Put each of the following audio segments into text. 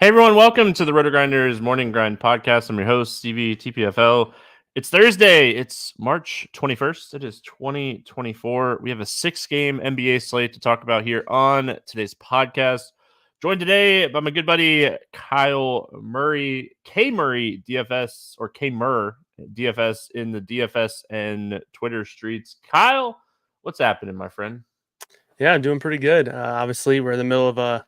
Hey everyone, welcome to the RotoGrinders Morning Grind podcast. I'm your host, Stevietpfl. It's Thursday. It's March 21st. It is 2024. We have a 6-game NBA slate to talk about here on today's podcast. Joined today by my good buddy Kyle Murray, KMurray DFS or KMurr DFS in the DFS and Twitter streets. Kyle, what's happening, my friend? Yeah, I'm doing pretty good. Obviously, we're in the middle of a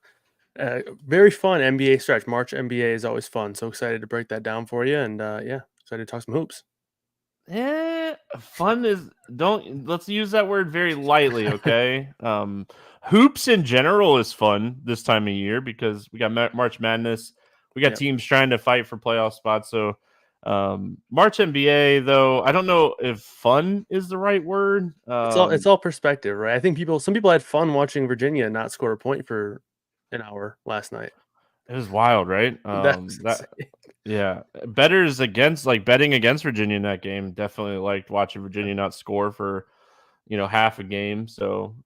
very fun NBA stretch. March NBA is always fun. So excited to break that down for you. And excited to talk some hoops. Fun is let's use that word very lightly, okay? Hoops in general is fun this time of year because we got March Madness. We got teams trying to fight for playoff spots. So March NBA, though, I don't know if fun is the right word. It's all perspective, right? I think some people had fun watching Virginia not score a point for an hour last night. It was wild, right? Yeah, bettors against betting against Virginia in that game definitely liked watching Virginia not score for half a game,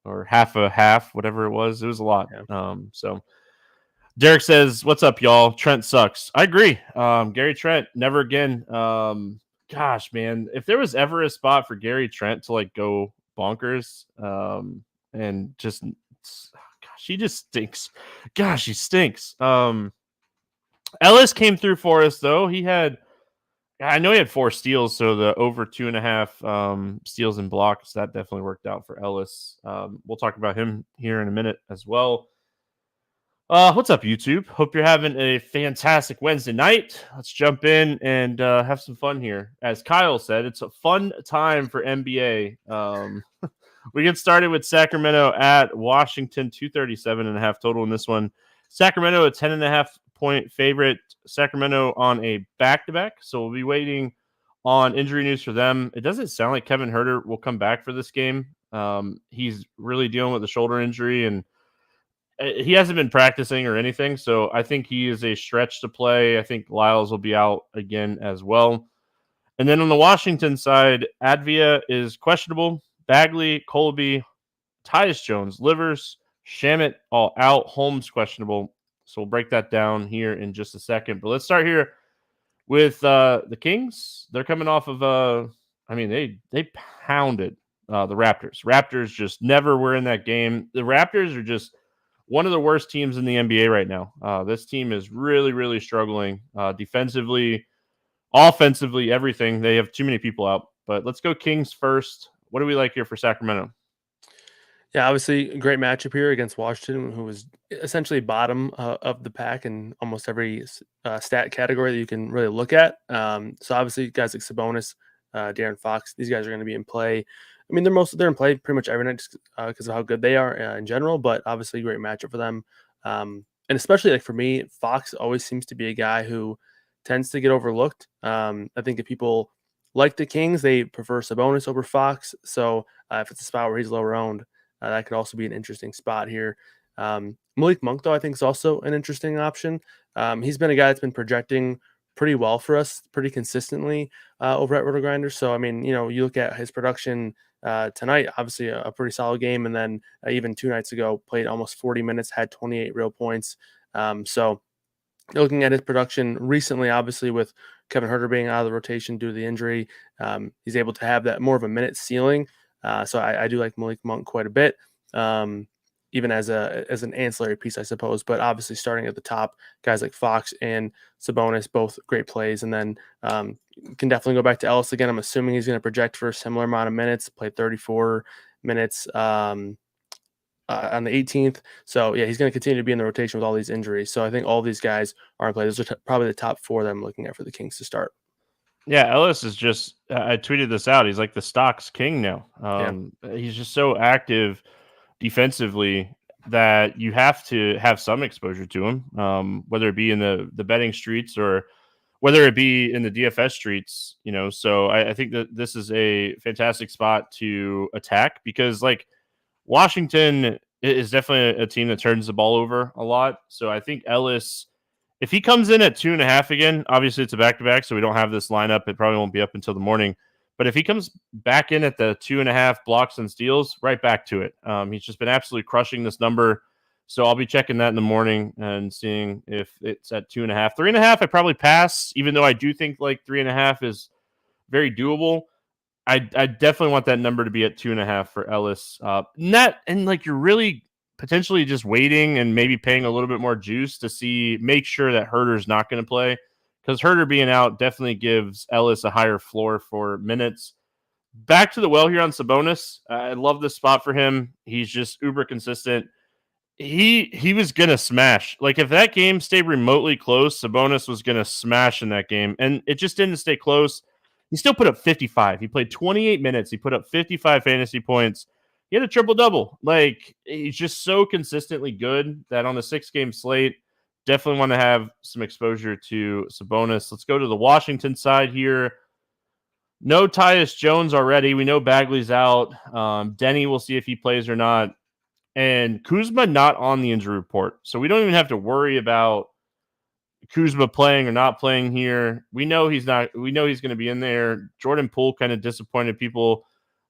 or half a half, whatever it was. It was a lot. Yeah. So Derek says, "What's up, y'all? Trent sucks." I agree. Gary Trent, never again. Gosh, man, if there was ever a spot for Gary Trent to go bonkers, and just gosh, he just stinks. Gosh, he stinks. Ellis came through for us, though. I know he had 4 steals, so the over 2.5 steals and blocks, that definitely worked out for Ellis. We'll talk about him here in a minute as well. What's up, YouTube? Hope you're having a fantastic Wednesday night. Let's jump in and have some fun here. As Kyle said, it's a fun time for NBA. We get started with Sacramento at Washington, 237.5 total in this one. Sacramento, a 10.5 point favorite. Sacramento on a back-to-back, so we'll be waiting on injury news for them. It doesn't sound like Kevin Huerter will come back for this game. He's really dealing with a shoulder injury, and he hasn't been practicing or anything, so I think he is a stretch to play. I think Lyles will be out again as well. And then on the Washington side, Advia is questionable. Bagley, Colby, Tyus Jones, Livers, Shamet all out. Holmes questionable. So we'll break that down here in just a second. But let's start here with the Kings. They're coming off of they pounded the Raptors. Raptors just never were in that game. The Raptors are just one of the worst teams in the NBA right now. This team is really, really struggling defensively, offensively, everything. They have too many people out. But let's go Kings first. What do we like here for Sacramento? Yeah, obviously a great matchup here against Washington, who was essentially bottom of the pack in almost every stat category that you can really look at. So obviously guys like Sabonis, De'Aaron Fox, these guys are going to be in play. I mean, they're in play pretty much every night because of how good they are in general, but obviously a great matchup for them. And especially for me, Fox always seems to be a guy who tends to get overlooked. I think if people like the Kings, they prefer Sabonis over Fox. So if it's a spot where he's lower owned, that could also be an interesting spot here. Malik Monk, though, I think is also an interesting option. He's been a guy that's been projecting pretty well for us, pretty consistently over at RotoGrinders. So, I mean, you look at his production tonight, obviously a pretty solid game. And then even 2 nights ago, played almost 40 minutes, had 28 real points. So looking at his production recently, obviously with Kevin Huerter being out of the rotation due to the injury, he's able to have that more of a minute ceiling. So I do like Malik Monk quite a bit, even as an ancillary piece, I suppose. But obviously starting at the top, guys like Fox and Sabonis, both great plays. And then can definitely go back to Ellis again. I'm assuming he's going to project for a similar amount of minutes, played 34 minutes on the 18th. So, yeah, he's going to continue to be in the rotation with all these injuries. So I think all these guys are in play. Those are probably the top 4 that I'm looking at for the Kings to start. Yeah, Ellis is just I tweeted this out. He's like the stocks king now. He's just so active defensively that you have to have some exposure to him, whether it be in the betting streets or whether it be in the DFS streets, So I think that this is a fantastic spot to attack because Washington is definitely a team that turns the ball over a lot. So I think Ellis, if he comes in at 2.5 again, obviously it's a back-to-back, so we don't have this lineup. It probably won't be up until the morning. But if he comes back in at the 2.5 blocks and steals, right back to it. He's just been absolutely crushing this number So I'll be checking that in the morning and seeing if it's at 2.5. 3.5, I probably pass, even though I do think like 3.5 is very doable. I definitely want that number to be at 2.5 for Ellis. And like you're really potentially just waiting and maybe paying a little bit more juice to make sure that Herder's not going to play, because Herder being out definitely gives Ellis a higher floor for minutes. Back to the well here on Sabonis. I love this spot for him. He's just uber consistent. He was gonna smash. Like if that game stayed remotely close, Sabonis was gonna smash in that game, and it just didn't stay close. He still put up 55. He played 28 minutes. He put up 55 fantasy points. He had a triple double. Like he's just so consistently good that on the 6-game slate, definitely want to have some exposure to Sabonis. Let's go to the Washington side here. No Tyus Jones already. We know Bagley's out. Denny, we'll see if he plays or not. And Kuzma not on the injury report. So we don't even have to worry about Kuzma playing or not playing here. We know he's not. We know he's going to be in there. Jordan Poole kind of disappointed people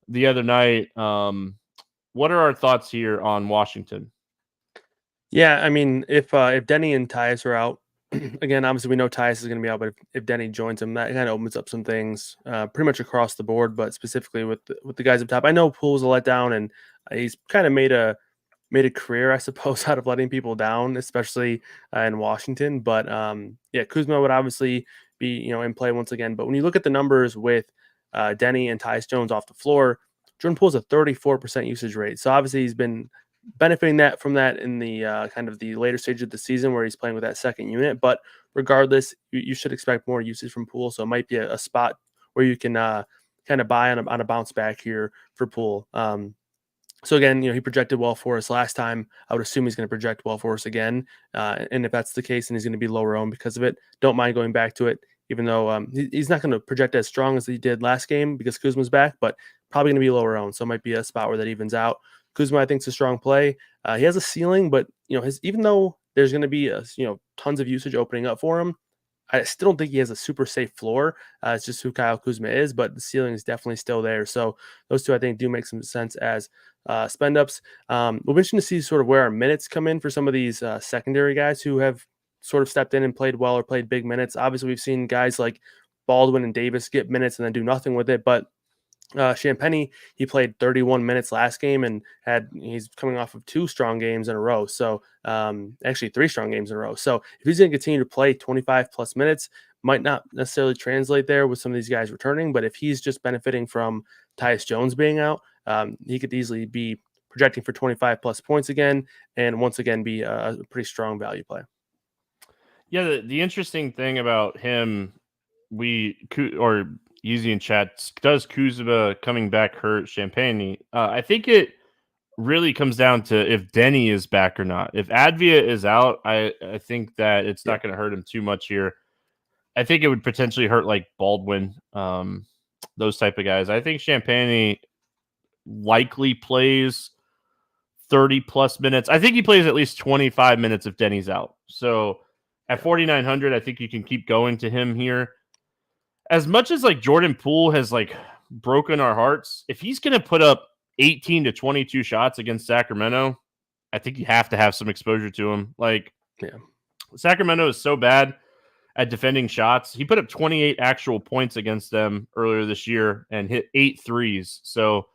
the other night. What are our thoughts here on Washington? Yeah, I mean, if Denny and Tyus are out, again, obviously we know Tyus is going to be out, but if Denny joins him, that kind of opens up some things pretty much across the board, but specifically with the guys up top. I know Poole's a letdown, and he's kind of made a career, I suppose, out of letting people down, especially in Washington. But yeah, Kuzma would obviously be in play once again. But when you look at the numbers with Denny and Tyus Jones off the floor, Jordan Poole's a 34% usage rate. So obviously he's been benefiting from that in the kind of the later stage of the season where he's playing with that second unit. But regardless, you should expect more usage from Poole. So it might be a spot where you can kind of buy on a bounce back here for Poole. So again, he projected well for us last time. I would assume he's going to project well for us again. And if that's the case, and he's going to be lower owned because of it, don't mind going back to it, even though he's not going to project as strong as he did last game because Kuzma's back, but probably going to be lower owned. So it might be a spot where that evens out. Kuzma, I think, is a strong play. He has a ceiling, but even though there's going to be tons of usage opening up for him, I still don't think he has a super safe floor. It's just who Kyle Kuzma is, but the ceiling is definitely still there. So those two, I think, do make some sense as spend ups. We'll be interested to see sort of where our minutes come in for some of these secondary guys who have sort of stepped in and played well or played big minutes. Obviously, we've seen guys like Baldwin and Davis get minutes and then do nothing with it, but Champagnie, he played 31 minutes last game and he's coming off of 2 strong games in a row. So actually 3 strong games in a row. So if he's going to continue to play 25 plus minutes, might not necessarily translate there with some of these guys returning. But if he's just benefiting from Tyus Jones being out, he could easily be projecting for 25 plus points again, and once again be a pretty strong value play. Yeah, the interesting thing about him, Easy in chat, does Kuzma coming back hurt Champagnie? I think it really comes down to if Denny is back or not. If Advia is out, I think that it's not going to hurt him too much here. I think it would potentially hurt like Baldwin, those type of guys. I think Champagnie likely plays 30 plus minutes. I think he plays at least 25 minutes if Denny's out. So at 4,900, I think you can keep going to him here. As much as like Jordan Poole has like broken our hearts, if he's going to put up 18 to 22 shots against Sacramento, I think you have to have some exposure to him. Like, Sacramento is so bad at defending shots. He put up 28 actual points against them earlier this year and hit 8 threes. So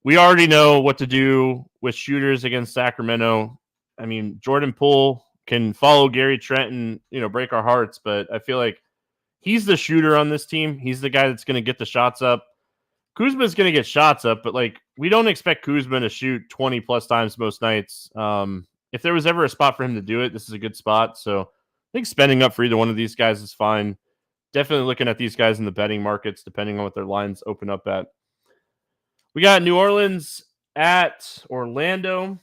we already know what to do with shooters against Sacramento. I mean, Jordan Poole can follow Gary Trent and, break our hearts, but I feel like he's the shooter on this team. He's the guy that's going to get the shots up. Kuzma's going to get shots up, but like we don't expect Kuzma to shoot 20 plus times most nights. If there was ever a spot for him to do it, this is a good spot. So I think spending up for either one of these guys is fine. Definitely looking at these guys in the betting markets, depending on what their lines open up at. We got New Orleans at Orlando.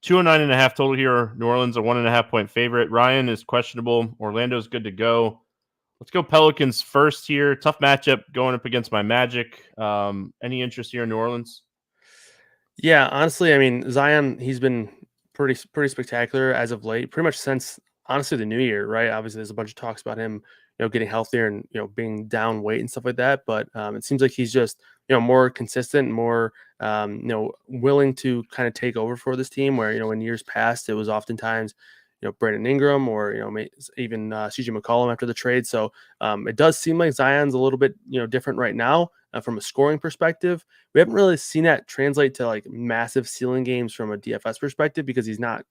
209.5 total here. New Orleans a 1.5 point favorite. Ryan is questionable. Orlando's good to go. Let's go Pelicans first here. Tough matchup going up against my Magic. Any interest here in New Orleans? Yeah, honestly, I mean, Zion, he's been pretty spectacular as of late, pretty much since, honestly the new year, right? Obviously, there's a bunch of talks about him, getting healthier and being down weight and stuff like that. But it seems like he's just more consistent, more willing to kind of take over for this team. Where in years past, it was oftentimes Brandon Ingram or even CJ McCollum after the trade. So it does seem like Zion's a little bit different right now from a scoring perspective. We haven't really seen that translate to like massive ceiling games from a DFS perspective because he's not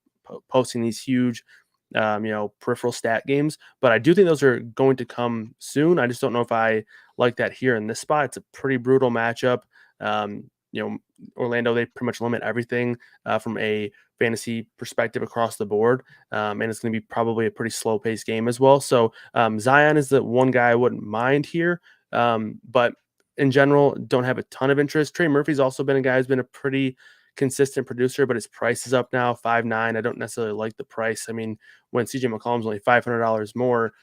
posting these huge peripheral stat games, but I do think those are going to come soon. I just don't know if I like that here in this spot. It's a pretty brutal matchup. Orlando, they pretty much limit everything from a fantasy perspective across the board, and it's going to be probably a pretty slow paced game as well. So Zion is the one guy I wouldn't mind here, but in general, don't have a ton of interest. Trey Murphy's also been a guy who's been a pretty consistent producer, but his price is up now, 5.9. I don't necessarily like the price. I mean, when CJ McCollum's only $500 more,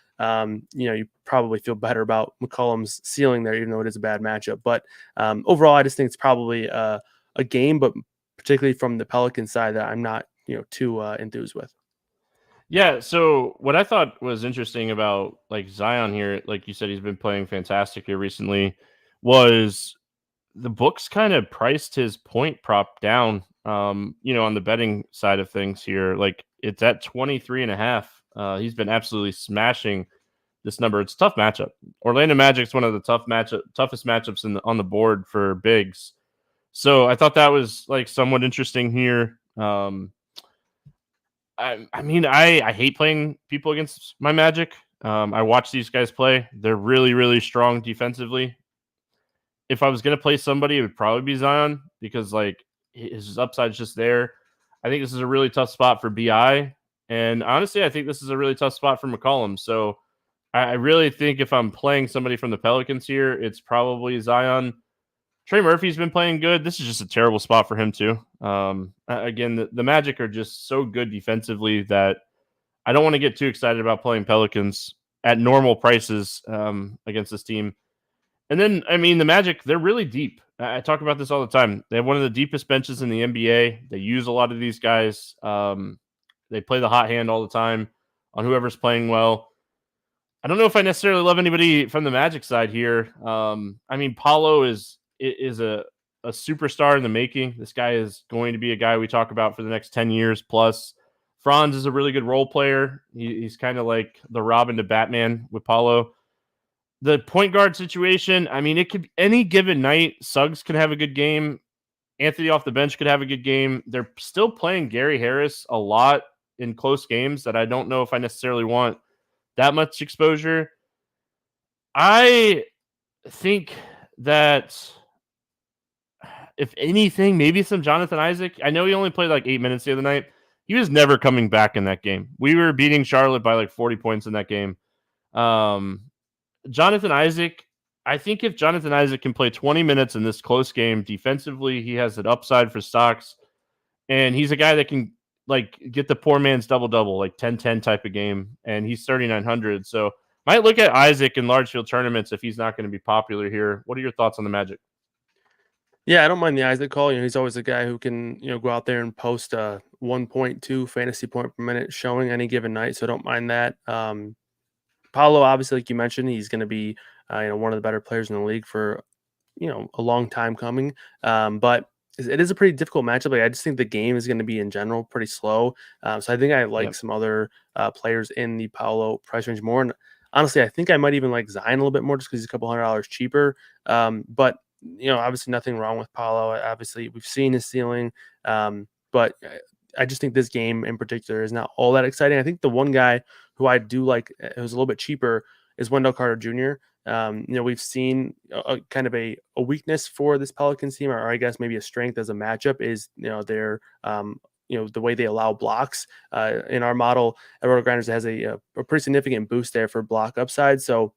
you probably feel better about McCollum's ceiling there, even though it is a bad matchup. But overall, I just think it's probably a game, but particularly from the Pelican side, that I'm not too enthused with. Yeah, so what I thought was interesting about like Zion here, like you said, he's been playing fantastic here recently, was the books kind of priced his point prop down, on the betting side of things here. Like it's at 23.5. He's been absolutely smashing this number. It's a tough matchup. Orlando Magic's one of the toughest matchups on the board for bigs. So I thought that was like somewhat interesting here. I mean, I hate playing people against my Magic. I watch these guys play. They're really, really strong defensively. If I was going to play somebody, it would probably be Zion because like his upside's just there. I think this is a really tough spot for BI. And honestly, I think this is a really tough spot for McCollum. So I really think if I'm playing somebody from the Pelicans here, it's probably Zion. Trey Murphy's been playing good. This is just a terrible spot for him too. Again, the Magic are just so good defensively that I don't want to get too excited about playing Pelicans at normal prices against this team. And then, I mean, the Magic, they're really deep. I talk about this all the time. They have one of the deepest benches in the NBA. They use a lot of these guys. They play the hot hand all the time on whoever's playing well. I don't know if I necessarily love anybody from the Magic side here. I mean, Paulo is a superstar in the making. This guy is going to be a guy we talk about for the next 10 years plus. Franz is a really good role player. He's kind of like the Robin to Batman with Paulo. The point guard situation, I mean, it could any given night. Suggs could have a good game. Anthony off the bench could have a good game. They're still playing Gary Harris a lot in close games that I don't know if I necessarily want that much exposure. I think that if anything, maybe some Jonathan Isaac. I know he only played like 8 minutes the other night. He was never coming back in that game. We were beating Charlotte by like 40 points in that game. Jonathan Isaac, I think if Jonathan Isaac can play 20 minutes in this close game defensively, he has an upside for stocks. And he's a guy that can like get the poor man's double-double, like 10-10 type of game. And he's 3,900. So might look at Isaac in large field tournaments if he's not going to be popular here. What are your thoughts on the Magic? Yeah, I don't mind the Isaac call. He's always a guy who can, go out there and post a 1.2 fantasy point per minute showing any given night. So I don't mind that. Paulo, obviously, like you mentioned, he's going to be, one of the better players in the league for, a long time coming. But it is a pretty difficult matchup. Like, I just think the game is going to be in general pretty slow. So I think I like some other players in the Paulo price range more. And honestly, I think I might even like Zion a little bit more just because he's a couple $100 cheaper. But obviously nothing wrong with Paulo. Obviously, we've seen his ceiling. But I just think this game in particular is not all that exciting. I think the one guy who I do like, who's a little bit cheaper, is Wendell Carter Jr. We've seen a kind of a weakness for this Pelicans team, or I guess maybe a strength as a matchup is, their the way they allow blocks. In our model at RotoGrinders, it has a pretty significant boost there for block upside. So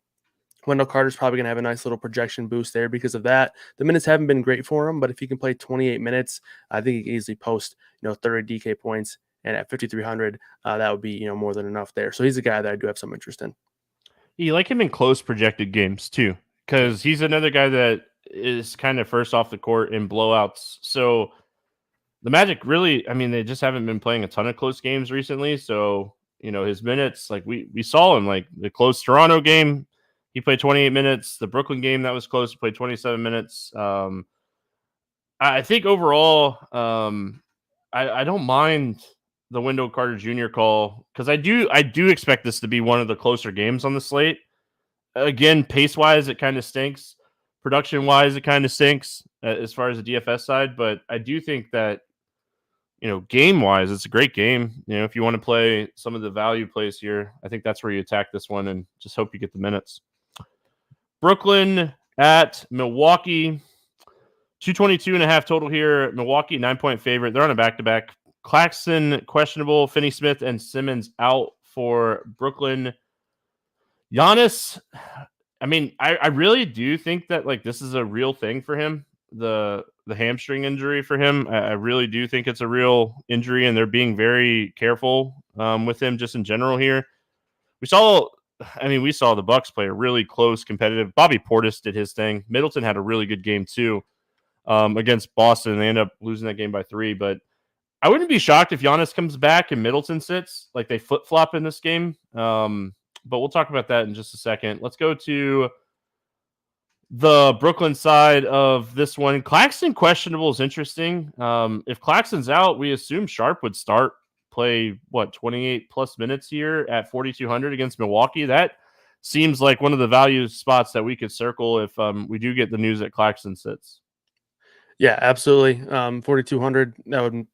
Wendell Carter's probably going to have a nice little projection boost there because of that. The minutes haven't been great for him, but if he can play 28 minutes, I think he can easily post 30 DK points. And at 5,300, that would be more than enough there. So he's a guy that I do have some interest in. You like him in close projected games too, because he's another guy that is kind of first off the court in blowouts. So the Magic really, I mean, they just haven't been playing a ton of close games recently. So his minutes. Like we saw him, like the close Toronto game, he played 28 minutes. The Brooklyn game that was close, he played 27 minutes. I think overall, I don't mind the Wendell Carter Jr. call because I do expect this to be one of the closer games on the slate. Again, pace wise, it kind of stinks. Production wise, it kind of stinks as far as the DFS side. But I do think that game wise, it's a great game. If you want to play some of the value plays here, I think that's where you attack this one and just hope you get the minutes. Brooklyn at Milwaukee. 222.5 total here. Milwaukee, 9-point favorite. They're on a back-to-back. Claxton, questionable. Finney-Smith and Simmons out for Brooklyn. Giannis, I mean, I really do think that like this is a real thing for him. The hamstring injury for him. I really do think it's a real injury, and they're being very careful with him just in general here. We saw the Bucks play a really close, competitive. Bobby Portis did his thing. Middleton had a really good game too. Against Boston. They end up losing that game by 3, but I wouldn't be shocked if Giannis comes back and Middleton sits. Like they flip-flop in this game. But we'll talk about that in just a second. Let's go to the Brooklyn side of this one. Claxton questionable is interesting. If Claxton's out, we assume Sharp would play 28 plus minutes here at 4,200 against Milwaukee. That seems like one of the value spots that we could circle if we do get the news that Claxton sits. Yeah, absolutely. 4,200, that would,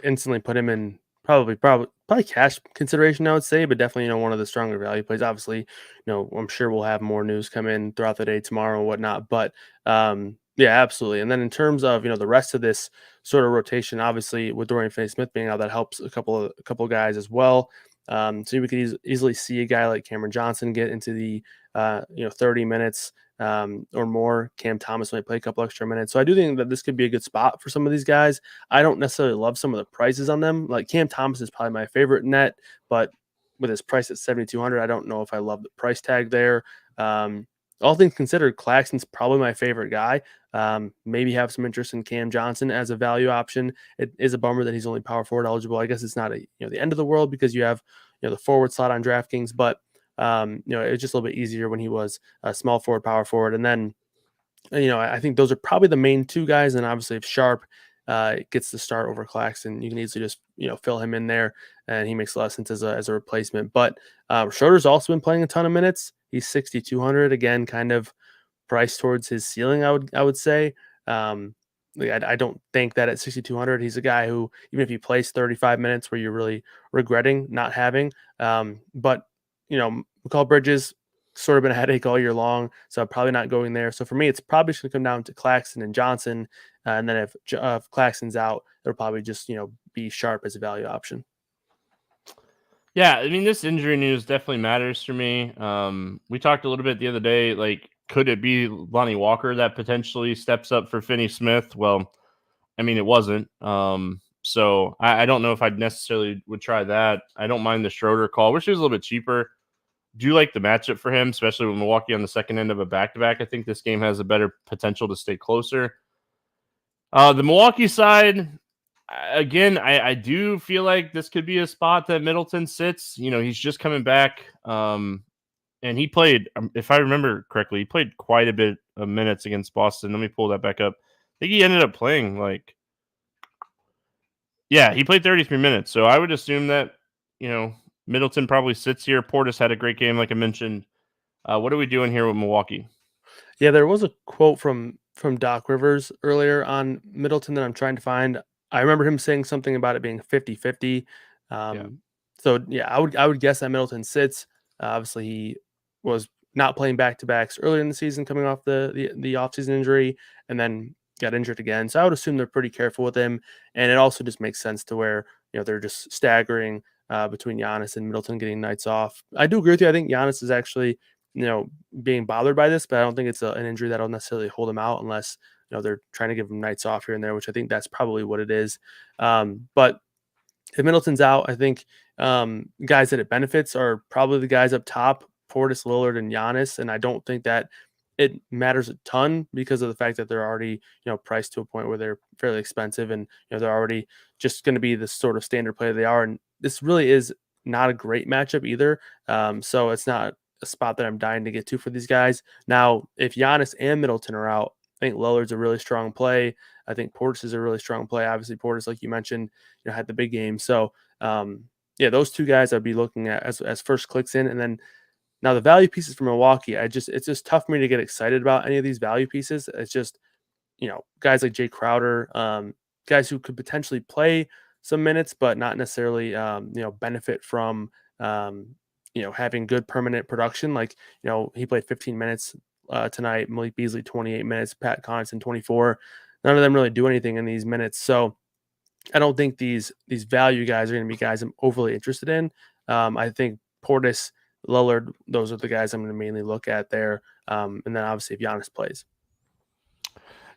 instantly put him in probably cash consideration, I would say, but definitely, one of the stronger value plays. Obviously, I'm sure we'll have more news come in throughout the day tomorrow and whatnot, but yeah, absolutely. And then in terms of, the rest of this sort of rotation, obviously with Dorian Finney-Smith being out, that helps a couple guys as well. So we could easily see a guy like Cameron Johnson get into the 30 minutes or more. Cam Thomas might play a couple extra minutes. So I do think that this could be a good spot for some of these guys. I don't necessarily love some of the prices on them. Like Cam Thomas is probably my favorite net, but with his price at 7,200, I don't know if I love the price tag there. All things considered, Claxton's probably my favorite guy. Maybe have some interest in Cam Johnson as a value option. It is a bummer that he's only power forward eligible. I guess it's not the end of the world because you have the forward slot on DraftKings, but it's just a little bit easier when he was a small forward, power forward. And then, I think those are probably the main two guys. And obviously if Sharp gets the start over Claxton, you can easily just, fill him in there and he makes a lot of sense as a replacement. But Schroeder's also been playing a ton of minutes. He's 6,200 again, kind of priced towards his ceiling. I would say, I don't think that at 6,200, he's a guy who, even if he plays 35 minutes where you're really regretting not having, but Mikal Bridges sort of been a headache all year long, so I'm probably not going there. So for me, it's probably just going to come down to Claxton and Johnson, and then if Claxton's out, it'll probably just be Sharp as a value option. Yeah, I mean, this injury news definitely matters for me. We talked a little bit the other day, like, could it be Lonnie Walker that potentially steps up for Finney-Smith? Well, I mean, it wasn't. So I don't know if I'd necessarily would try that. I don't mind the Schroeder call. Wish it was a little bit cheaper. Do like the matchup for him, especially with Milwaukee on the second end of a back-to-back. I think this game has a better potential to stay closer. The Milwaukee side, again, I do feel like this could be a spot that Middleton sits. He's just coming back. And he played, if I remember correctly, he played quite a bit of minutes against Boston. Let me pull that back up. I think he ended up playing he played 33 minutes. So I would assume that, Middleton probably sits here. Portis had a great game, like I mentioned. What are we doing here with Milwaukee? Yeah, there was a quote from Doc Rivers earlier on Middleton that I'm trying to find. I remember him saying something about it being 50-50. So yeah, I would guess that Middleton sits. Obviously, he was not playing back-to-backs earlier in the season, coming off the offseason injury, and then got injured again. So I would assume they're pretty careful with him, and it also just makes sense to where they're just staggering between Giannis and Middleton getting nights off. I do agree with you. I think Giannis is actually being bothered by this, but I don't think it's an injury that'll necessarily hold him out unless they're trying to give him nights off here and there, which I think that's probably what it is. But if Middleton's out, I think guys that it benefits are probably the guys up top, Portis, Lillard, and Giannis. And I don't think that it matters a ton because of the fact that they're already, priced to a point where they're fairly expensive and, they're already just going to be the sort of standard player they are. And this really is not a great matchup either. So it's not a spot that I'm dying to get to for these guys. Now, if Giannis and Middleton are out, I think Lillard's a really strong play. I think Portis is a really strong play. Obviously, Portis, like you mentioned, had the big game. So, yeah, those two guys I'd be looking at as first clicks in. And then now the value pieces for Milwaukee, it's just tough for me to get excited about any of these value pieces. It's just, guys like Jay Crowder, guys who could potentially play some minutes, but not necessarily, benefit from, having good permanent production. Like, he played 15 minutes tonight. Malik Beasley, 28 minutes. Pat Connaughton, 24. None of them really do anything in these minutes. So I don't think these value guys are going to be guys I'm overly interested in. I think Portis, Lillard, those are the guys I'm going to mainly look at there. And then obviously if Giannis plays.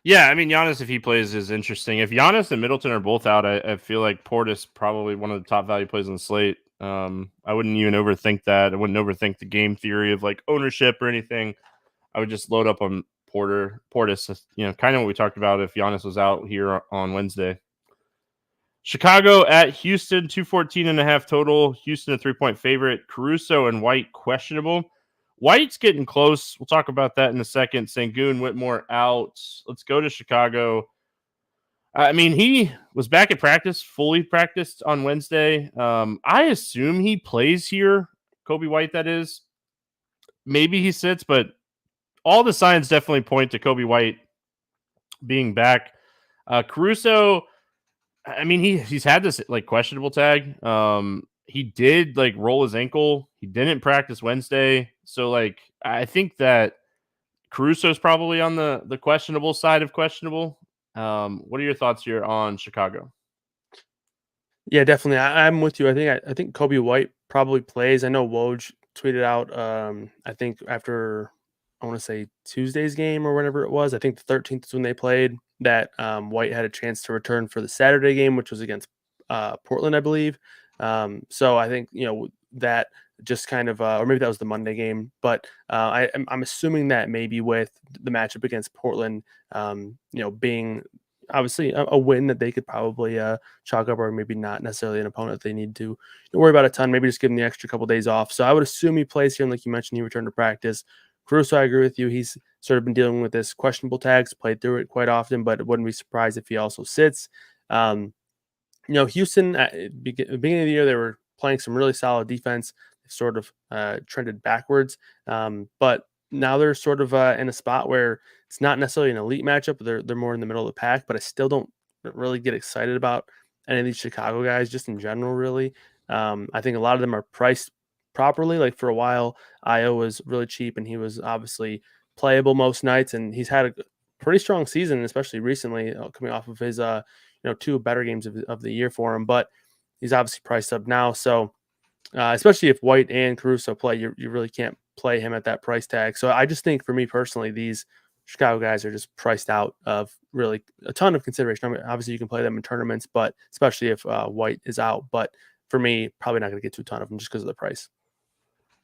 Yeah, I mean, Giannis, if he plays, is interesting. If Giannis and Middleton are both out, I feel like Portis probably one of the top value plays on the slate. I wouldn't even overthink that. I wouldn't overthink the game theory of like ownership or anything. I would just load up on Portis, kind of what we talked about if Giannis was out here on Wednesday. Chicago at Houston, 214.5 total. Houston a 3-point favorite. Caruso and White questionable. White's getting close. We'll talk about that in a second. Sengun, Whitmore out. Let's go to Chicago. I mean, he was back at practice, fully practiced on Wednesday. I assume he plays here. Kobe White, that is. Maybe he sits, but all the signs definitely point to Kobe White being back. Caruso, I mean, he's had this like questionable tag. He did like roll his ankle. He didn't practice Wednesday. So like, I think that Caruso's probably on the questionable side of questionable. What are your thoughts here on Chicago? Yeah, definitely. I'm with you. I think Kobe White probably plays. I know Woj tweeted out, I think after, I want to say Tuesday's game or whatever it was. I think the 13th is when they played that White had a chance to return for the Saturday game, which was against Portland, I believe. So I think, that just kind of, or maybe that was the Monday game, but I'm assuming that maybe with the matchup against Portland, being obviously a win that they could probably chalk up, or maybe not necessarily an opponent they need to worry about a ton, maybe just give them the extra couple days off. So I would assume he plays here. And like you mentioned, he returned to practice. Caruso, I agree with you. He's sort of been dealing with this questionable tags, played through it quite often, but it wouldn't be surprised if he also sits. Houston, at the beginning of the year, they were playing some really solid defense. They sort of trended backwards. But now they're sort of in a spot where it's not necessarily an elite matchup, but they're more in the middle of the pack. But I still don't really get excited about any of these Chicago guys, just in general, really. I think a lot of them are priced properly. Like for a while, Io was really cheap, and he was obviously playable most nights, and he's had a pretty strong season, especially recently, coming off of his two better games of the year for him. But he's obviously priced up now, so especially if White and Caruso play, you really can't play him at that price tag. So I just think for me personally, these Chicago guys are just priced out of really a ton of consideration. I mean, obviously you can play them in tournaments, but especially if White is out. But for me, probably not going to get to a ton of them just because of the price.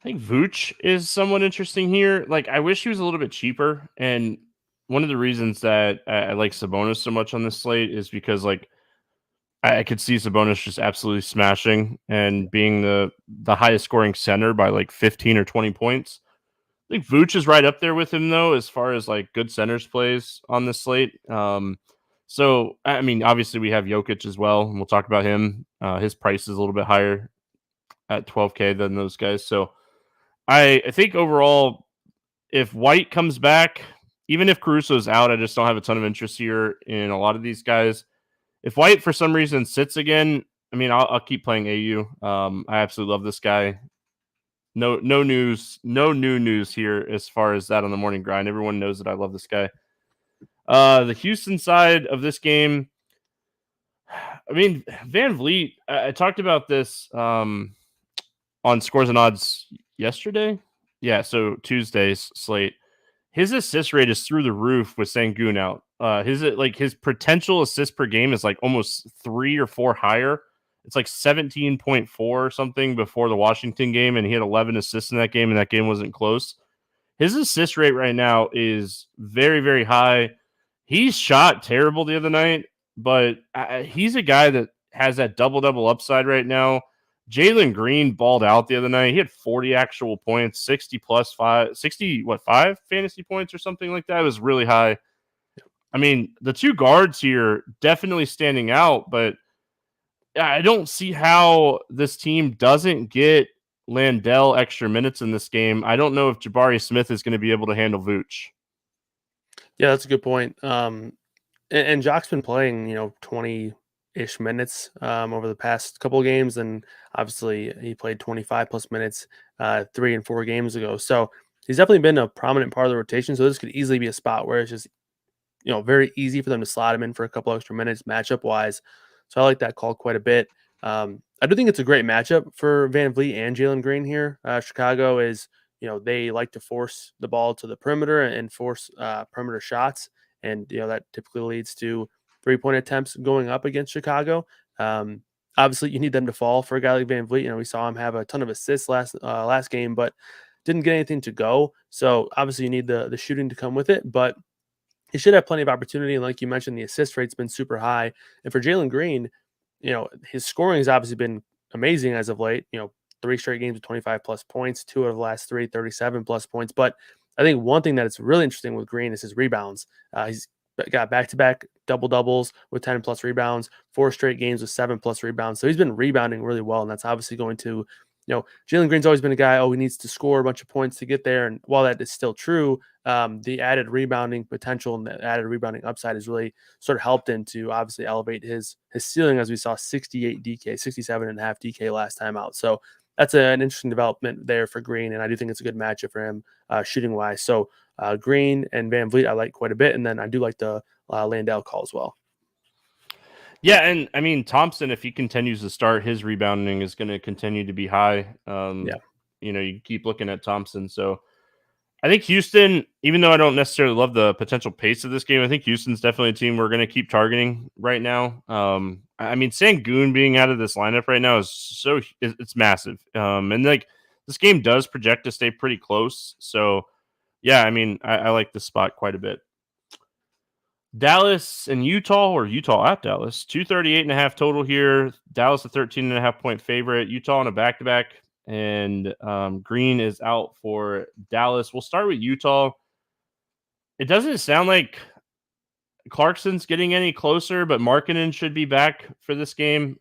I think Vooch is somewhat interesting here. Like, I wish he was a little bit cheaper. And one of the reasons that I like Sabonis so much on this slate is because, like, I could see Sabonis just absolutely smashing and being the highest scoring center by like 15 or 20 points. I think Vooch is right up there with him, though, as far as like good centers plays on this slate. So, I mean, obviously we have Jokic as well, and we'll talk about him. His price is a little bit higher at 12K than those guys. So I think overall, if White comes back, even if Caruso's out, I just don't have a ton of interest here in a lot of these guys. If White for some reason sits again, I mean, I'll keep playing AU. I absolutely love this guy. No new news here as far as that on the morning grind. Everyone knows that I love this guy. The Houston side of this game, I mean, Van Vliet, I talked about this on Scores and Odds yesterday. Yeah, so Tuesday's slate. His assist rate is through the roof with Sengun out. His potential assist per game is like almost 3 or 4 higher. It's like 17.4 or something before the Washington game, and he had 11 assists in that game, and that game wasn't close. His assist rate right now is very, very high. He shot terrible the other night, but he's a guy that has that double-double upside right now Jalen Green balled out the other night. He had 40 actual points, 5 fantasy points or something like that. It was really high. I mean, the two guards here definitely standing out, but I don't see how this team doesn't get Landell extra minutes in this game. I don't know if Jabari Smith is going to be able to handle Vooch. Yeah, that's a good point. And Jock's been playing, 20-ish minutes over the past couple of games, and obviously he played 25 plus minutes 3 and 4 games ago. So he's definitely been a prominent part of the rotation. So this could easily be a spot where it's just very easy for them to slot him in for a couple extra minutes matchup wise. So I like that call quite a bit. I do think it's a great matchup for Van Vliet and Jalen Green here. Chicago is, they like to force the ball to the perimeter and force perimeter shots. And, that typically leads to 3-point attempts going up against Chicago. Obviously, you need them to fall for a guy like Van Vliet. We saw him have a ton of assists last game, but didn't get anything to go. So obviously, you need the shooting to come with it. But he should have plenty of opportunity. And like you mentioned, the assist rate's been super high. And for Jalen Green, his scoring has obviously been amazing as of late. 3 straight games with 25 plus points, 2 out of the last 3, 37 plus points. But I think one thing that is really interesting with Green is his rebounds. He's got back-to-back double-doubles with 10 plus rebounds, 4 straight games with 7 plus rebounds. So he's been rebounding really well, and that's obviously going to, Jalen Green's always been a guy, he needs to score a bunch of points to get there. And while that is still true, the added rebounding potential and the added rebounding upside has really sort of helped him to obviously elevate his ceiling, as we saw 68 DK, 67.5 DK last time out. So that's an interesting development there for Green, and I do think it's a good matchup for him shooting wise. So Green and Van Vliet I like quite a bit, and then I do like the Landell call as well. Yeah, and I mean Thompson, if he continues to start, his rebounding is going to continue to be high. You keep looking at Thompson. So I think Houston, even though I don't necessarily love the potential pace of this game, I think Houston's definitely a team we're going to keep targeting right now. I mean, Sengun being out of this lineup right now is it's massive. And like this game does project to stay pretty close. So yeah, I mean, I like this spot quite a bit. Dallas and Utah, or Utah at Dallas, 238.5 total here. Dallas a 13.5 point favorite. Utah on a back-to-back, and Green is out for Dallas. We'll start with Utah. It doesn't sound like Clarkson's getting any closer, but Markkanen should be back for this game.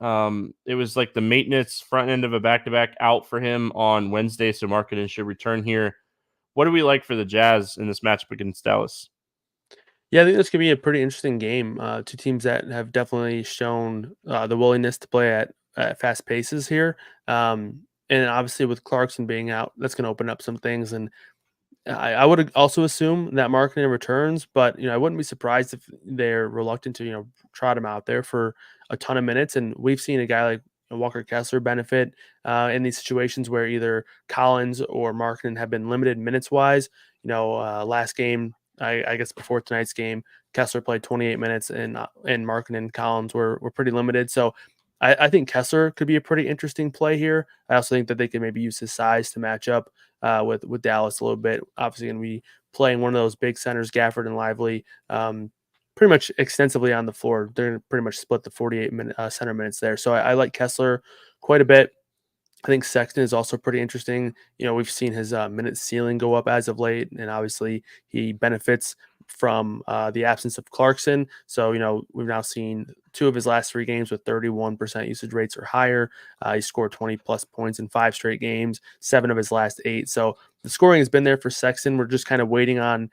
It was like the maintenance front end of a back-to-back out for him on Wednesday, so Markkanen should return here. What do we like for the Jazz in this matchup against Dallas? Yeah, I think this could be a pretty interesting game. Two teams that have definitely shown the willingness to play at fast paces here. And obviously with Clarkson being out, that's going to open up some things. And I would also assume that Markkanen returns, but I wouldn't be surprised if they're reluctant to trot him out there for a ton of minutes. And we've seen a guy like Walker Kessler benefit in these situations where either Collins or Markkanen have been limited minutes wise. Last game, I guess before tonight's game, Kessler played 28 minutes, and Markkanen and Collins were pretty limited. So I think Kessler could be a pretty interesting play here. I also think that they could maybe use his size to match up with Dallas a little bit. Obviously, going to be playing one of those big centers, Gafford and Lively, pretty much extensively on the floor. They're going to pretty much split the 48 center minutes there. So I like Kessler quite a bit. I think Sexton is also pretty interesting. We've seen his minute ceiling go up as of late, and obviously he benefits from the absence of Clarkson. So, we've now seen 2 of his last 3 games with 31% usage rates or higher. He scored 20 plus points in 5 straight games, 7 of his last 8. So the scoring has been there for Sexton. We're just kind of waiting on,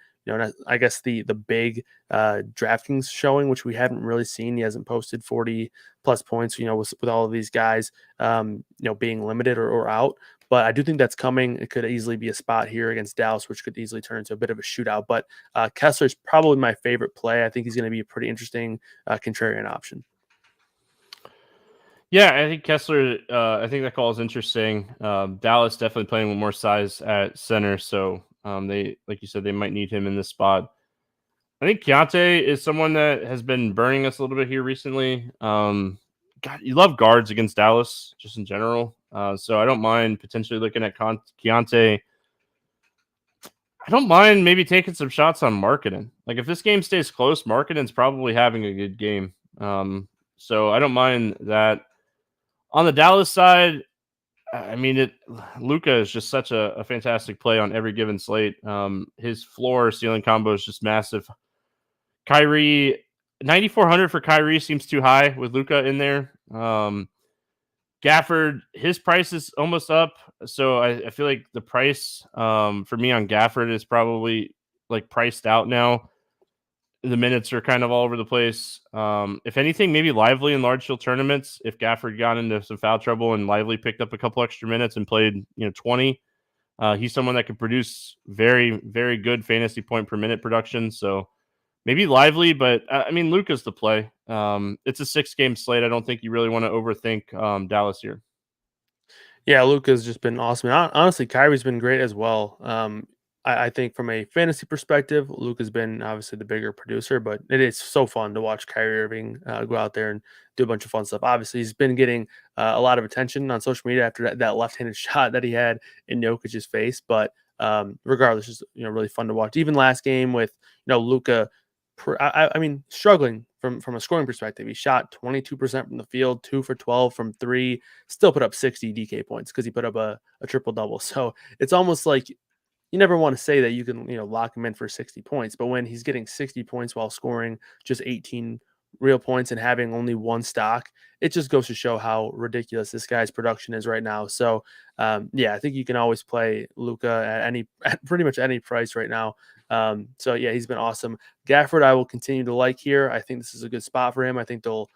I guess the big DraftKings showing, which we haven't really seen. He hasn't posted 40 plus points, with all of these guys, being limited or out. But I do think that's coming. It could easily be a spot here against Dallas, which could easily turn into a bit of a shootout. But Kessler is probably my favorite play. I think he's going to be a pretty interesting contrarian option. Yeah, I think Kessler, I think that call is interesting. Dallas definitely playing with more size at center. So they, like you said, they might need him in this spot. I think Keontae is someone that has been burning us a little bit here recently. God, you love guards against Dallas just in general. So I don't mind potentially looking at Keontae. I don't mind maybe taking some shots on Markkanen. Like if this game stays close, Markkanen's probably having a good game. So I don't mind that. On the Dallas side, I mean, Luka is just such a fantastic play on every given slate. His floor ceiling combo is just massive. Kyrie, 9,400 for Kyrie seems too high with Luka in there. Gafford, his price is almost up, so I feel like the price for me on Gafford is probably like priced out now. The minutes are kind of all over the place. If anything, maybe Lively in large field tournaments. If Gafford got into some foul trouble and Lively picked up a couple extra minutes and played 20, he's someone that could produce very, very good fantasy point per minute production. So maybe Lively, but I mean, Luka's the play. It's a 6-game slate. I don't think you really want to overthink Dallas here. Yeah, Luka's just been awesome. And honestly, Kyrie's been great as well. I think from a fantasy perspective, Luka's been obviously the bigger producer, but it is so fun to watch Kyrie Irving go out there and do a bunch of fun stuff. Obviously, he's been getting a lot of attention on social media after that left-handed shot that he had in Jokic's face. But regardless, it's really fun to watch. Even last game with Luka, I mean, struggling from a scoring perspective. He shot 22% from the field, 2 for 12 from 3, still put up 60 DK points because he put up a triple double. So it's almost like you never want to say that you can lock him in for 60 points, but when he's getting 60 points while scoring just 18 real points and having only one stock, it just goes to show how ridiculous this guy's production is right now. So yeah, I think you can always play Luka at pretty much any price right now. So yeah, he's been awesome. Gafford, I will continue to like here. I think this is a good spot for him. I think they'll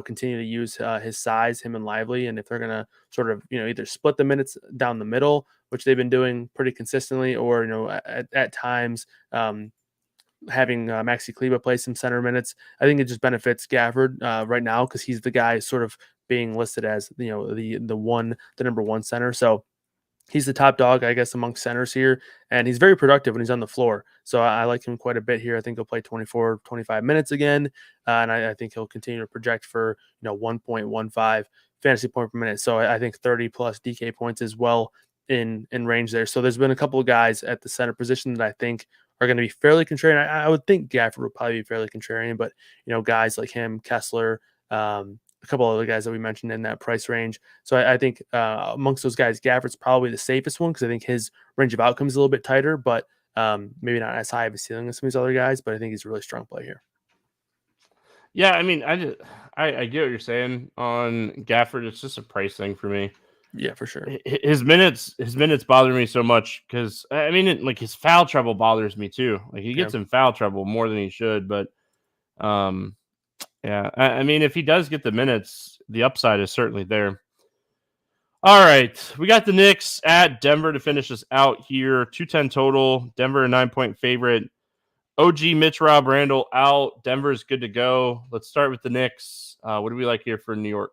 continue to use his size, him and Lively, and if they're gonna sort of either split the minutes down the middle, which they've been doing pretty consistently, or at times having Maxi Kleba play some center minutes, I think it just benefits Gafford right now because he's the guy sort of being listed as the number one center. So he's the top dog, I guess, amongst centers here, and he's very productive when he's on the floor. So I like him quite a bit here. I think he'll play 24, 25 minutes again, and I think he'll continue to project for 1.15 fantasy point per minute. So I think 30 plus DK points as well in range there. So there's been a couple of guys at the center position that I think are going to be fairly contrarian. I would think Gafford would probably be fairly contrarian, but guys like him, Kessler, a couple other guys that we mentioned in that price range. So I think amongst those guys, Gafford's probably the safest one because I think his range of outcomes is a little bit tighter, but maybe not as high of a ceiling as some of these other guys. But I think he's a really strong play here. Yeah, I mean, I get what you're saying on Gafford. It's just a price thing for me. Yeah, for sure. His minutes bother me so much because I mean, like his foul trouble bothers me too. Like he gets in foul trouble more than he should, but yeah, I mean, if he does get the minutes, the upside is certainly there. All right, we got the Knicks at Denver to finish us out here. 210 total. Denver a 9-point favorite. OG Mitch Rob Randall out. Denver's good to go. Let's start with the Knicks. What do we like here for New York?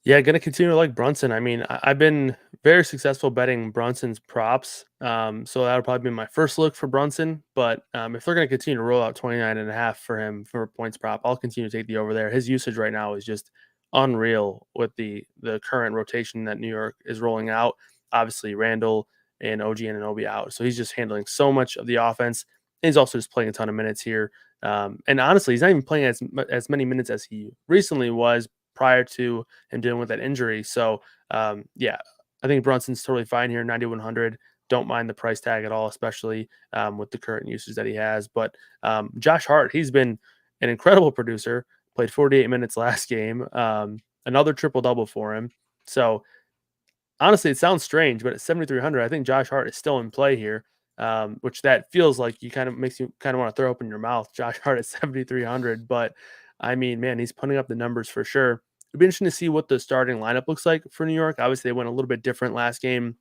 Yeah, going to continue to like Brunson. I mean, I've been very successful betting Brunson's props. So that'll probably be my first look for Brunson. But if they're going to continue to roll out 29.5 for him for a points prop, I'll continue to take the over there. His usage right now is just unreal with the current rotation that New York is rolling out. Obviously, Randall and OG and Anunoby out. So he's just handling so much of the offense. And he's also just playing a ton of minutes here. And honestly, he's not even playing as many minutes as he recently was prior to him dealing with that injury. So, yeah, I think Brunson's totally fine here, 9,100. Don't mind the price tag at all, especially with the current usage that he has. But Josh Hart, he's been an incredible producer, played 48 minutes last game, another triple-double for him. So, honestly, it sounds strange, but at 7,300, I think Josh Hart is still in play here, which that feels like makes you kind of want to throw open your mouth. Josh Hart at 7,300, but I mean, man, he's putting up the numbers for sure. It'd be interesting to see what the starting lineup looks like for New York. Obviously, they went a little bit different last game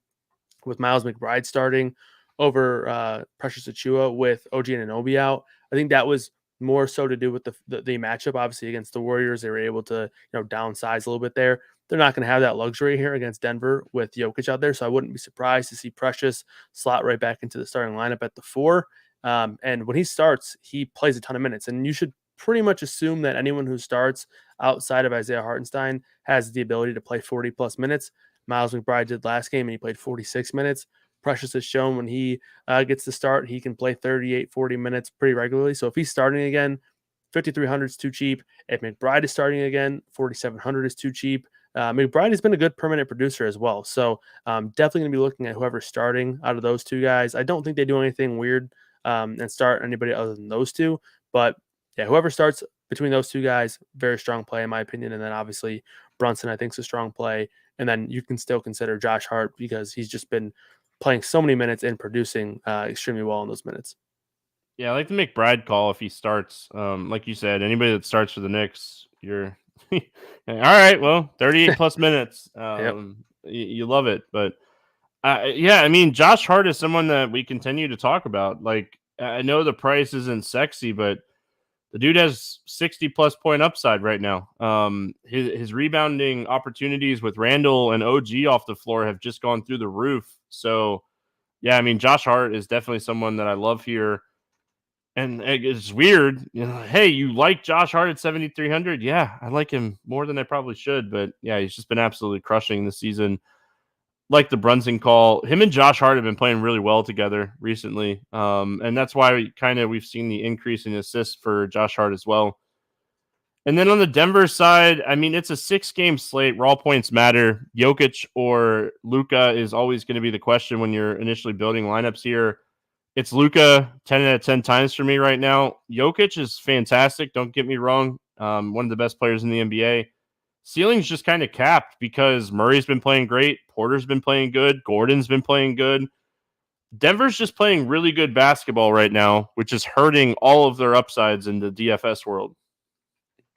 with Miles McBride starting over Precious Achiuwa with OG Anunoby out. I think that was more so to do with the matchup. Obviously, against the Warriors, they were able to downsize a little bit there. They're not going to have that luxury here against Denver with Jokic out there, so I wouldn't be surprised to see Precious slot right back into the starting lineup at the 4. And when he starts, he plays a ton of minutes, and you should pretty much assume that anyone who starts outside of Isaiah Hartenstein has the ability to play 40 plus minutes. Miles McBride did last game and he played 46 minutes. Precious has shown when he gets to start, he can play 38, 40 minutes pretty regularly. So if he's starting again, 5,300 is too cheap. If McBride is starting again, 4,700 is too cheap. McBride has been a good permanent producer as well. So definitely going to be looking at whoever's starting out of those two guys. I don't think they do anything weird and start anybody other than those two. But yeah, whoever starts between those two guys, very strong play in my opinion. And then obviously Brunson, I think, is a strong play. And then you can still consider Josh Hart because he's just been playing so many minutes and producing extremely well in those minutes. Yeah, I like the McBride call if he starts. Like you said, anybody that starts for the Knicks, you're all right. Well, 38 plus minutes. Yep. You love it. But yeah, I mean, Josh Hart is someone that we continue to talk about. Like, I know the price isn't sexy, but the dude has 60 plus point upside right now. His rebounding opportunities with Randall and OG off the floor have just gone through the roof. So, yeah, I mean, Josh Hart is definitely someone that I love here. And it's weird. Hey, you like Josh Hart at 7,300? Yeah, I like him more than I probably should. But yeah, he's just been absolutely crushing this season. Like the Brunson call, him and Josh Hart have been playing really well together recently. And that's why we've seen the increase in assists for Josh Hart as well. And then on the Denver side, I mean, it's a 6-game slate. Raw points matter. Jokic or Luka is always going to be the question when you're initially building lineups here. It's Luka 10 out of 10 times for me right now. Jokic is fantastic. Don't get me wrong. One of the best players in the NBA. Ceiling's just kind of capped because Murray's been playing great. Porter's been playing good. Gordon's been playing good. Denver's just playing really good basketball right now, which is hurting all of their upsides in the DFS world.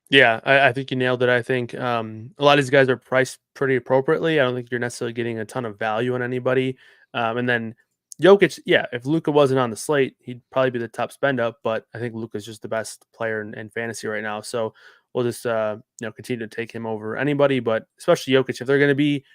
Yeah, I think you nailed it. I think a lot of these guys are priced pretty appropriately. I don't think you're necessarily getting a ton of value on anybody. And then Jokic, yeah, if Luka wasn't on the slate, he'd probably be the top spend up. But I think Luka's just the best player in fantasy right now. So we'll just continue to take him over anybody, but especially Jokic. If they're going to be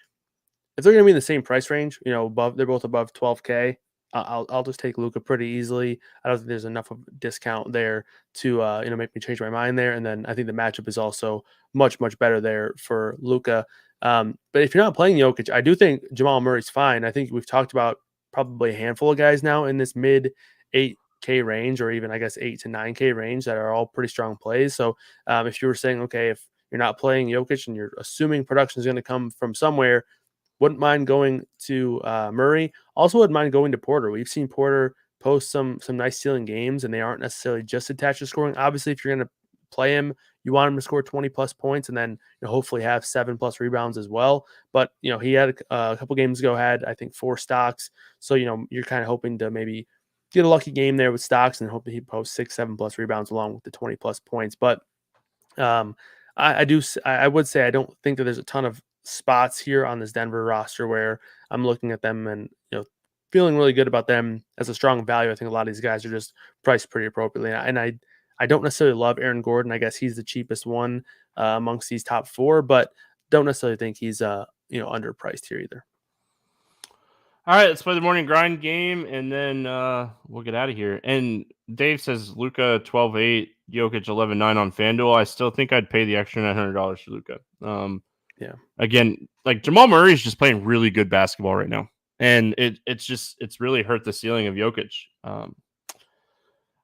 in the same price range, they're both above 12K. I'll just take Luka pretty easily. I don't think there's enough of a discount there to make me change my mind there. And then I think the matchup is also much better there for Luka. But if you're not playing Jokic, I do think Jamal Murray's fine. I think we've talked about probably a handful of guys now in this mid 8K range, or even I guess 8 to 9K range, that are all pretty strong plays. So if you were saying, okay, if you're not playing Jokic and you're assuming production is going to come from somewhere, wouldn't mind going to Murray. Also wouldn't mind going to Porter. We've seen Porter post some nice ceiling games, and they aren't necessarily just attached to scoring. Obviously, if you're going to play him, you want him to score 20 plus points and then hopefully have 7 plus rebounds as well. But he had a couple games ago had, I think, 4 stocks. So you're kind of hoping to maybe get a lucky game there with stocks and hope that he posts 6-7 plus rebounds along with the 20 plus points. But I would say I don't think that there's a ton of spots here on this Denver roster where I'm looking at them and feeling really good about them as a strong value. I think a lot of these guys are just priced pretty appropriately, and I don't necessarily love Aaron Gordon. I guess he's the cheapest one amongst these top 4, but don't necessarily think he's underpriced here either. All right, let's play the morning grind game, and then we'll get out of here. And Dave says Luka 12-8, Jokic 11-9 on FanDuel. I still think I'd pay the extra $900 for Luka. Yeah. Again, like Jamal Murray is just playing really good basketball right now, and it's really hurt the ceiling of Jokic.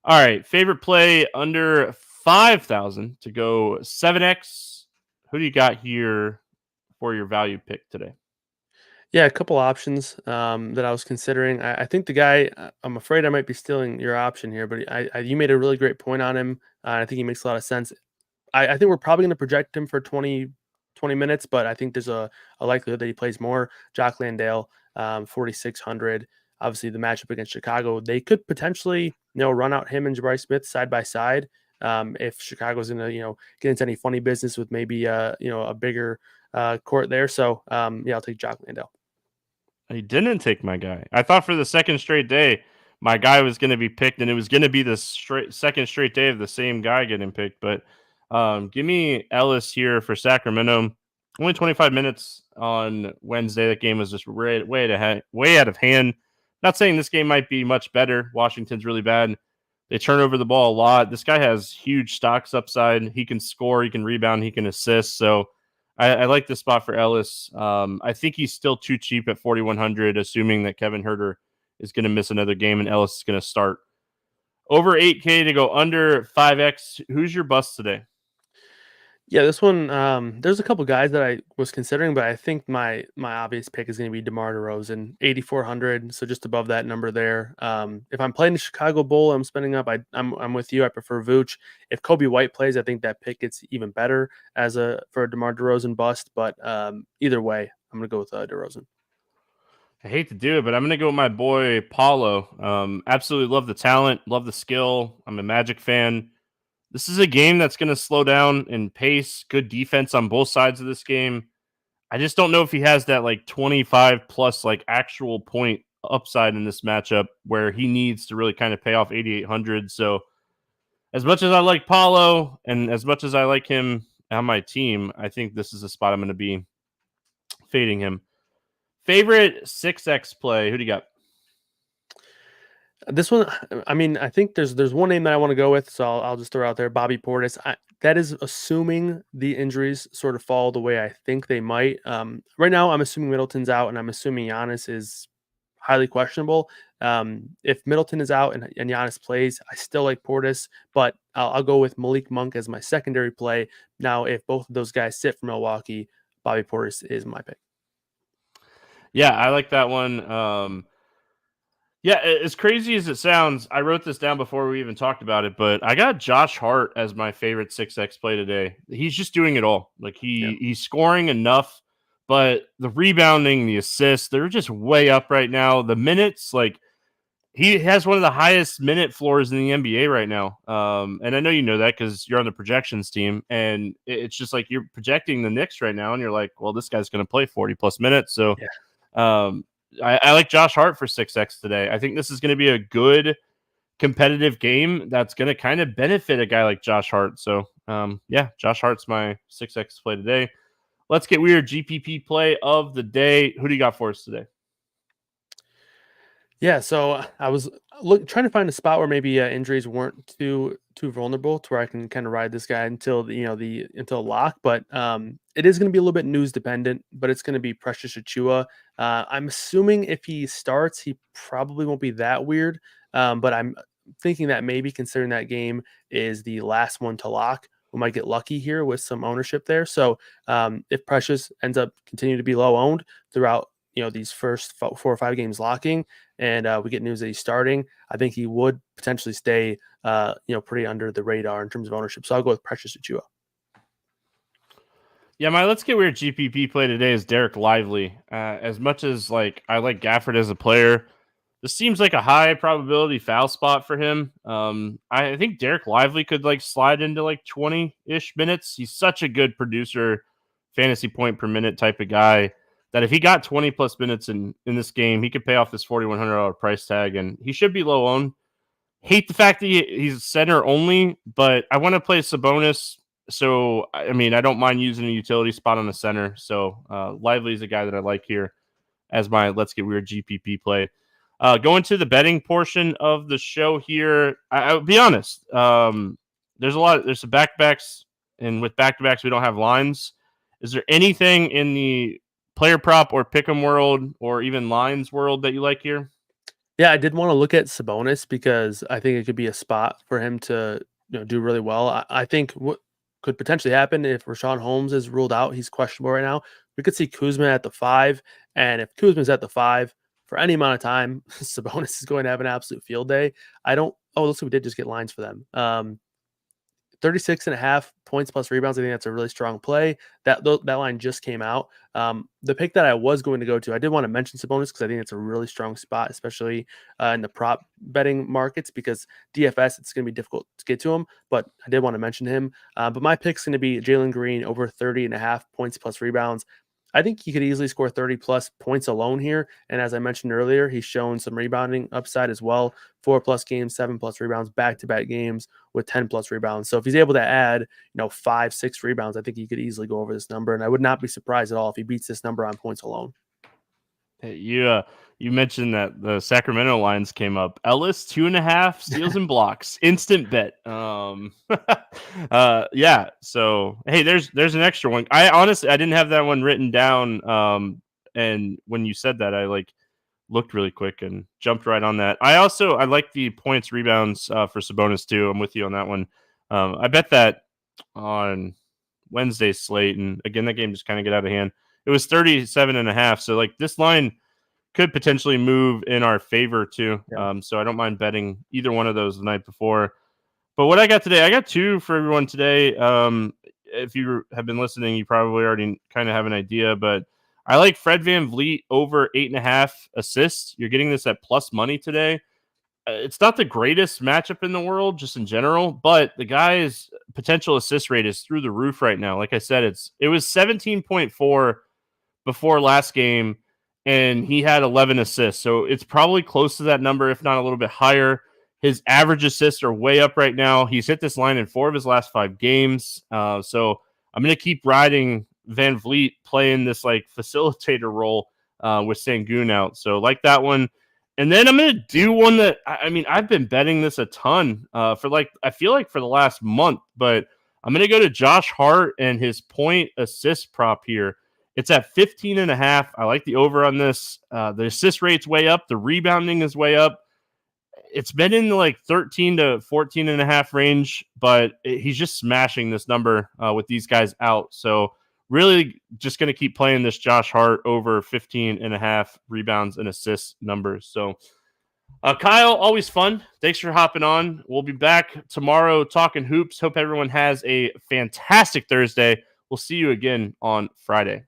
All right, favorite play under 5,000 to go 7x. Who do you got here for your value pick today? Yeah, a couple options that I was considering. I think the guy, I'm afraid I might be stealing your option here, but you made a really great point on him. I think he makes a lot of sense. I think we're probably going to project him for 20 minutes, but I think there's a likelihood that he plays more. Jock Landale, 4,600. Obviously, the matchup against Chicago, they could potentially run out him and Jabari Smith side by side. If Chicago's going to get into any funny business with maybe a bigger court there. So I'll take Jock Landale. He didn't take my guy. I thought for the second straight day, my guy was going to be picked, and it was going to be the second straight day of the same guy getting picked. But give me Ellis here for Sacramento. Only 25 minutes on Wednesday. That game was just way out of hand. Not saying this game might be much better. Washington's really bad. They turn over the ball a lot. This guy has huge stocks upside. He can score, he can rebound, he can assist. So I like this spot for Ellis. I think he's still too cheap at 4,100, assuming that Kevin Huerter is going to miss another game and Ellis is going to start. Over 8K to go under 5X. Who's your bust today? Yeah, this one, there's a couple guys that I was considering, but I think my obvious pick is going to be DeMar DeRozan, 8,400, so just above that number there. If I'm playing the Chicago Bull, I'm spending up. I'm with you. I prefer Vooch. If Kobe White plays, I think that pick gets even better for a DeMar DeRozan bust. But either way, I'm going to go with DeRozan. I hate to do it, but I'm going to go with my boy Paulo. Absolutely love the talent, love the skill. I'm a Magic fan. This is a game that's going to slow down in pace. Good defense on both sides of this game. I just don't know if he has that like 25 plus like actual point upside in this matchup where he needs to really kind of pay off 8,800. So as much as I like Paulo and as much as I like him on my team, I think this is a spot I'm going to be fading him. Favorite 6x play? Who do you got? This one, I mean, I think there's one name that I want to go with, so I'll just throw out there Bobby Portis. That is assuming the injuries sort of fall the way I think they might. Right now, I'm assuming Middleton's out, and I'm assuming Giannis is highly questionable. If Middleton is out and Giannis plays, I still like Portis, but I'll go with Malik Monk as my secondary play. Now, if both of those guys sit for Milwaukee, Bobby Portis is my pick. Yeah, I like that one. Yeah, as crazy as it sounds, I wrote this down before we even talked about it, but I got Josh Hart as my favorite 6x play today. He's just doing it all. Like he's scoring enough, but the rebounding, the assists, they're just way up right now. The minutes, like he has one of the highest minute floors in the NBA right now. And I know you know that because you're on the projections team, and it's just like you're projecting the Knicks right now, and you're like, well, this guy's going to play 40 plus minutes. So, I like Josh Hart for 6x today. I think this is going to be a good competitive game that's going to kind of benefit a guy like Josh Hart. So, yeah, Josh Hart's my 6x play today. Let's get weird. GPP play of the day. Who do you got for us today? Yeah, so I was trying to find a spot where maybe injuries weren't too vulnerable to where I can kind of ride this guy until until lock. But it is going to be a little bit news dependent. But it's going to be Precious Achua. I'm assuming if he starts, he probably won't be that weird. But I'm thinking that maybe considering that game is the last one to lock, we might get lucky here with some ownership there. So if Precious ends up continuing to be low owned throughout these first 4 or 5 games locking, and we get news that he's starting, I think he would potentially stay pretty under the radar in terms of ownership. So I'll go with Precious Achua. Yeah, my let's get weird GPP play today is Derek Lively. As much as like I like Gafford as a player, this seems like a high probability foul spot for him. I think Derek Lively could like slide into like 20-ish minutes. He's such a good producer, fantasy point per minute type of guy that if he got 20 plus minutes in this game, he could pay off this $4,100 price tag, and he should be low owned. Hate the fact that he's center only, but I want to play Sabonis. So, I mean, I don't mind using a utility spot on the center. So, Lively is a guy that I like here as my let's get weird GPP play. Going to the betting portion of the show here, I'll be honest. There's some back-to-backs, and with back-to-backs, we don't have lines. Is there anything in the player prop or pick'em world or even lines world that you like here? Yeah, I did want to look at Sabonis because I think it could be a spot for him to do really well. I think what could potentially happen if Rashawn Holmes is ruled out, he's questionable right now. We could see Kuzma at the 5, and if Kuzma's at the 5 for any amount of time, Sabonis is going to have an absolute field day. Looks like we did just get lines for them. 36.5 points plus rebounds. I think that's a really strong play. That line just came out. The pick that I was going to go to, I did want to mention Sabonis because I think it's a really strong spot, especially in the prop betting markets, because DFS, it's going to be difficult to get to him, but I did want to mention him. But my pick's going to be Jalen Green over 30.5 points plus rebounds. I think he could easily score 30 plus points alone here. And as I mentioned earlier, he's shown some rebounding upside as well. 4 plus games, 7 plus rebounds, back-to-back games with 10 plus rebounds. So if he's able to add, 5, 6 rebounds, I think he could easily go over this number. And I would not be surprised at all if he beats this number on points alone. Hey, you mentioned that the Sacramento lines came up. Ellis 2.5 steals and blocks, instant bet. Yeah. So hey, there's an extra one. I honestly didn't have that one written down. And when you said that, I like looked really quick and jumped right on that. I like the points rebounds for Sabonis too. I'm with you on that one. I bet that on Wednesday slate. And again, that game just kind of get out of hand. It was 37.5. So like this line could potentially move in our favor too. Yeah. So I don't mind betting either one of those the night before. But what I got today, I got two for everyone today. If you have been listening, you probably already kind of have an idea, but I like Fred VanVleet over 8.5 assists. You're getting this at plus money today. It's not the greatest matchup in the world, just in general, but the guy's potential assist rate is through the roof right now. Like I said, it was 17.4 before last game, and he had 11 assists. So it's probably close to that number, if not a little bit higher. His average assists are way up right now. He's hit this line in 4 of his last 5 games. So I'm going to keep riding VanVleet playing this like facilitator role with Sengun out. So like that one. And then I'm going to do one that, I mean, I've been betting this a ton for like, I feel like for the last month, but I'm going to go to Josh Hart and his point assist prop here. It's at 15.5. I like the over on this. The assist rate's way up. The rebounding is way up. It's been in the like 13 to 14.5 range, but he's just smashing this number with these guys out. So really just going to keep playing this Josh Hart over 15.5 rebounds and assists numbers. So Kyle, always fun. Thanks for hopping on. We'll be back tomorrow talking hoops. Hope everyone has a fantastic Thursday. We'll see you again on Friday.